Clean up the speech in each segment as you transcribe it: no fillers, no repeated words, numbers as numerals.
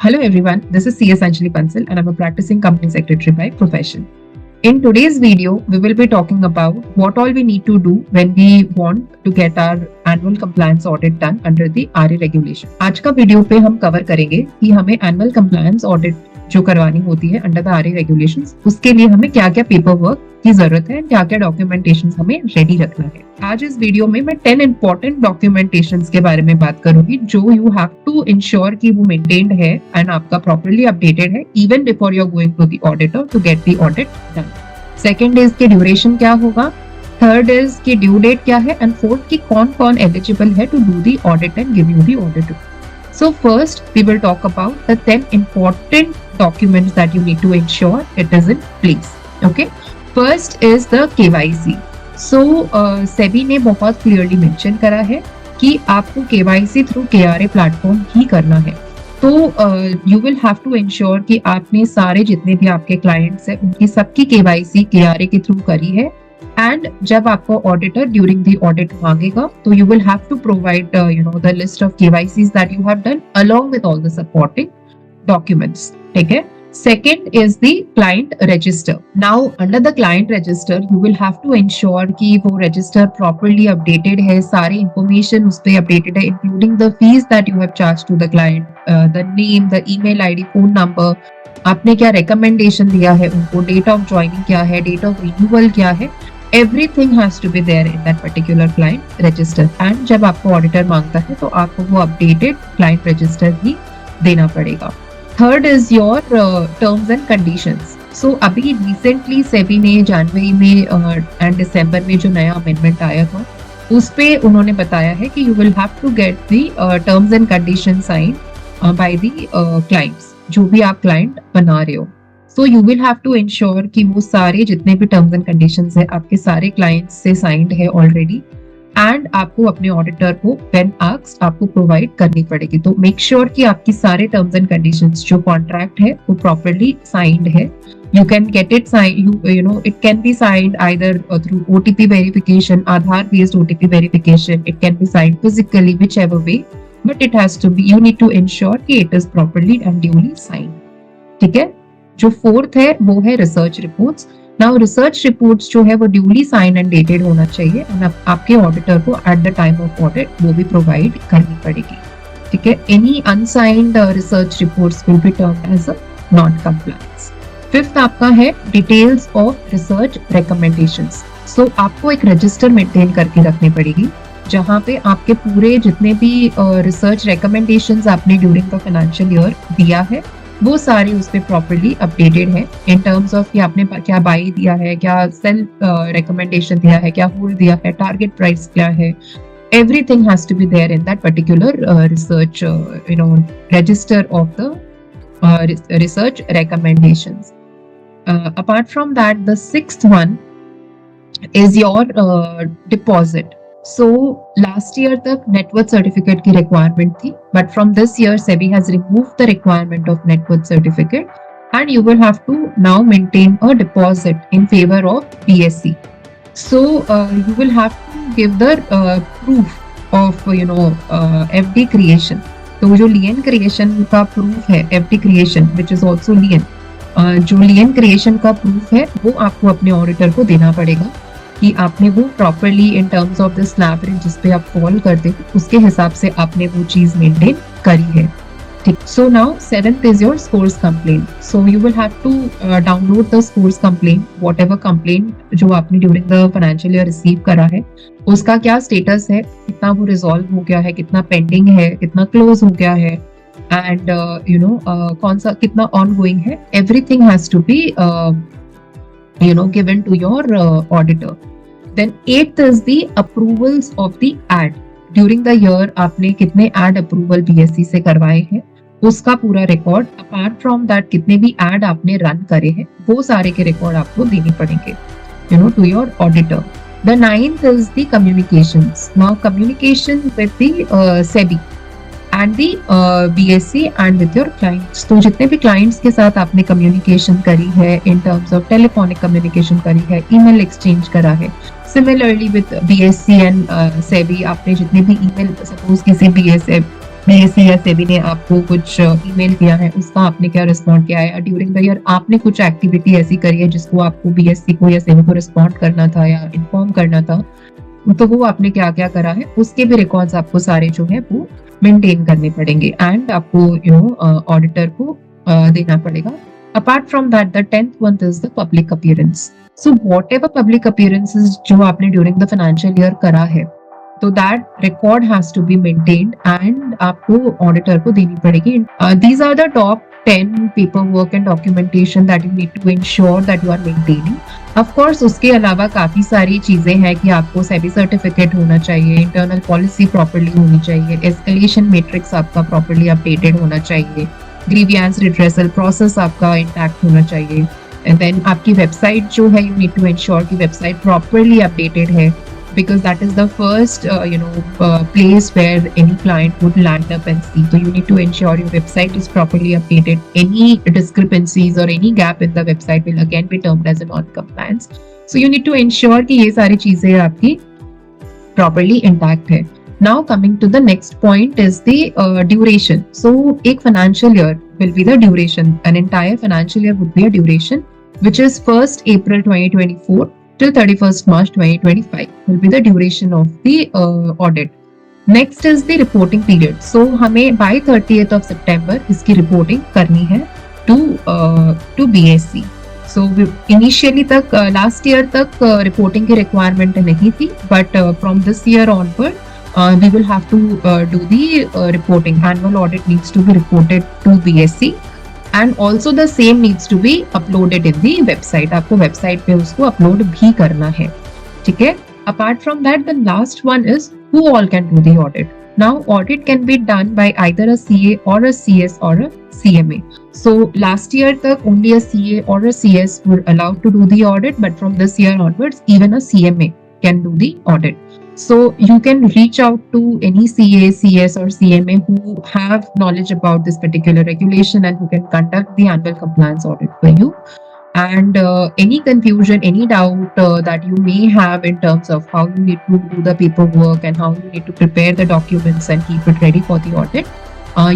Hello everyone, this is CS Anjali Bansal and I'm a practicing company secretary by profession. In today's video, we will be talking about what all we need to do when we want to get our annual compliance audit done under the RA regulation. आज का video पे हम cover करेंगे कि हमें annual compliance audit जो करवानी होती है अंडर द RA रेगुलेशंस, उसके लिए हमें क्या क्या पेपर वर्क की जरूरत है, क्या क्या डॉक्यूमेंटेशन हमें रेडी रखना है। आज इस वीडियो में मैं 10 इंपॉर्टेंट डॉक्यूमेंटेशन के बारे में बात करूंगी जो यू हैव टू इंश्योर कि वो मेंटेन्ड है एंड आपका प्रॉपरली अपडेटेड है even before you are going to the auditor to get the audit done. Second is की ड्यूरेशन क्या होगा, थर्ड इज की ड्यू डेट क्या है एंड फोर्थ की कौन कौन एलिजिबल है to do the audit and give you the audit. So first we will talk about the 10 important documents that you need to ensure it is in place. Okay, first is the KYC. So SEBI ने बहुत clearly mention करा है कि आपको KYC through KRA platform ही करना है। तो you will have to ensure कि आपने सारे जितने भी आपके clients हैं उनकी सबकी KYC KRA के थ्रू करी है। एंड जब आपको ऑडिटर ड्यूरिंग द ऑडिट मांगेगा तो you will have to provide the list of KYCs that you have done along with all the supporting documents. ठीक है, second is the client register. Now under the client register you will have to ensure कि वो register properly updated है, सारी information उस पर updated है including the fees that you have charge to the client, the name, the email ID, phone number, आपने क्या recommendation दिया है उनको, डेट ऑफ ज्वाइनिंग क्या है, डेट ऑफ रिन्यूअल क्या है, everything has to be there in that particular client register. and जब आपको ऑडिटर मांगता है तो आपको वो अपडेटेड क्लाइंट रजिस्टर ही देना पड़ेगा। Third is your terms and conditions. So अभी रिसेंटली सेबी ने जनवरी में एंड दिसंबर में जो नया अमेंडमेंट आया था उस पे उन्होंने बताया है कि you will have to get the terms and condition sign by the clients, जो भी आप क्लाइंट बना रहे हो। So you will have to ensure कि वो सारे जितने भी टर्म्स एंड कंडीशंस है आपके सारे क्लाइंट्स से साइंड है ऑलरेडी एंड आपको अपने ऑडिटर को व्हेन आस्क्ड आपको प्रोवाइड करनी पड़ेगी। तो मेक श्योर कि आपकी सारे टर्म्स एंड कंडीशंस जो कॉन्ट्रैक्ट है वो प्रॉपरली साइंड है। You can get it signed, it can be signed either through OTP verification, Aadhaar based OTP verification, it can be signed physically, whichever way, but it has to be, you need to ensure कि it is properly and duly signed। ठीक है, जो fourth है वो है research reports. Now research reports जो है वो ड्यूली साइन एंड डेटेड होना चाहिए एंड आपके ऑडिटर को at the time of audit वो भी प्रोवाइड करनी पड़ेगी। ठीक है, any unsigned research reports will be termed as a non compliance. Fifth आपका है details of research recommendations. So आपको एक रजिस्टर मेंटेन करके रखनी पड़ेगी जहाँ पे आपके पूरे जितने भी रिसर्च रिकमेंडेशंस आपने ड्यूरिंग द फाइनेंशियल ईयर दिया है वो सारे उस पे प्रॉपरली अपडेटेड है इन टर्म्स ऑफ कि आपने क्या बाई दिया है, क्या सेल रिकमेंडेशन दिया है, क्या होल्ड दिया है, टारगेट प्राइस क्या है, everything has to be there in that particular research register of the research recommendations. Apart from that, the sixth one is your deposit. So last year तक net worth certificate की requirement थी, but from this year SEBI has removed the requirement of net worth certificate and you will have to now maintain a deposit in favor of BSc. So you will have to give the proof of FD creation. तो जो lien creation का proof है, FD creation which is also lien, जो lien creation का proof है वो आपको अपने auditor को देना पड़ेगा कि आपने वो properly in terms of the slab rate जिस पे आप फॉल करते हो उसके हिसाब से आपने वो चीज मेंटेन करी है। ठीक, so now seventh is your scores complain. So you will have to download the scores complain, whatever complain जो आपने during the financial year receive करा है उसका क्या स्टेटस है, कितना वो रिजॉल्व हो गया है, कितना पेंडिंग है, कितना क्लोज हो गया है एंड कौन सा कितना ऑनगोइंग है, everything has to be given to your auditor. Then eighth is the approvals of the ad. During the year आपने कितने ad approval BSc से करवाए हैं उसका पूरा रिकॉर्ड, अपार्ट फ्रॉम दैट कितने भी ad आपने रन करे हैं वो सारे के रिकॉर्ड आपको देने पड़ेंगे to your auditor. The ninth is the communications. Now communication with the SEBI and the BSc and with your clients. तो जितने भी clients के साथ आपने communication करी है in terms of telephonic communication करी है, email exchange करा है, similarly with BSc and SEBI आपने जितने भी email suppose किसी बीएससी या सेबी ने आपको कुछ ईमेल किया है, उसका आपने क्या रिस्पॉन्ड किया है, ड्यूरिंग द ईयर आपने कुछ एक्टिविटी ऐसी करी है जिसको आपको बीएससी को या सेबी को रिस्पॉन्ड करना था या इन्फॉर्म करना था, तो वो आपने क्या क्या करा है उसके भी रिकॉर्ड्स आपको सारे जो है वो मेंटेन करने पड़ेंगे एंड आपको ऑडिटर को देना पड़ेगा. Apart from that the 10th one is the public appearance. So whatever public appearances जो आपने ड्यूरिंग द फाइनेंशियल ईयर करा है, तो that record has to be maintained and आपको ऑडिटर को देनी पड़ेगी. These are the top 10 paperwork and documentation that you need to ensure that you are maintaining. Of course, उसके अलावा काफी सारी चीजें हैं कि आपको सेबी सर्टिफिकेट होना चाहिए, इंटरनल पॉलिसी प्रॉपर्ली होनी चाहिए, एस्केलेशन मैट्रिक्स आपका प्रॉपर्ली अपडेटेड होना चाहिए, ग्रीवियंस रिड्रेसल प्रोसेस आपका इंटैक्ट होना चाहिए, एंड देन आपकी वेबसाइट जो है यू नीड टू इंश्योर कि वेबसाइट प्रॉपर्ली अपडेटेड है, because that is the first place where any client would land up and see. So you need to ensure your website is properly updated. Any discrepancies or any gap in the website will again be termed as a non-compliance. So you need to ensure कि ये सारी चीजें आपकी properly intact है. Now coming to the next point is the duration. So एक financial year will be the duration. An entire financial year would be a duration, which is 1st April 2024 till 31st March 2025 will be the duration of the audit. Next is the reporting period. So हमें by 30th of September इसकी reporting करनी है to BSC. So initially तक last year तक reporting की requirement नहीं थी, but from this year onward we will have to do the reporting. Annual audit needs to be reported to BSC. And also the same needs to be uploaded in the website. आपको website पे उसको upload भी करना है, ठीक है. Apart from that, the last one is who all can do the audit. Now, audit can be done by either a CA or a CS or a CMA. So last year तक only a CA or a CS were allowed to do the audit, but from this year onwards, even a CMA can do the audit. So you can reach out to any CA, CS or CMA who have knowledge about this particular regulation and who can conduct the annual compliance audit for you. And any confusion, any doubt that you may have in terms of how you need to do the paperwork and how you need to prepare the documents and keep it ready for the audit,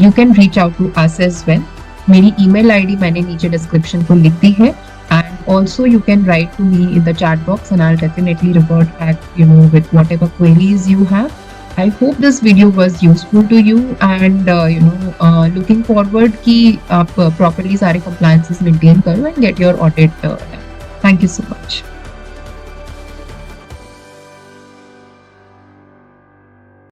you can reach out to us as well. मेरी email ID मैंने नीचे description को लिख दी है. And also you can write to me in the chat box and I'll definitely revert back, with whatever queries you have. I hope this video was useful to you and looking forward कि आप properly सारे compliances maintain करो and get your audit done. Thank you so much.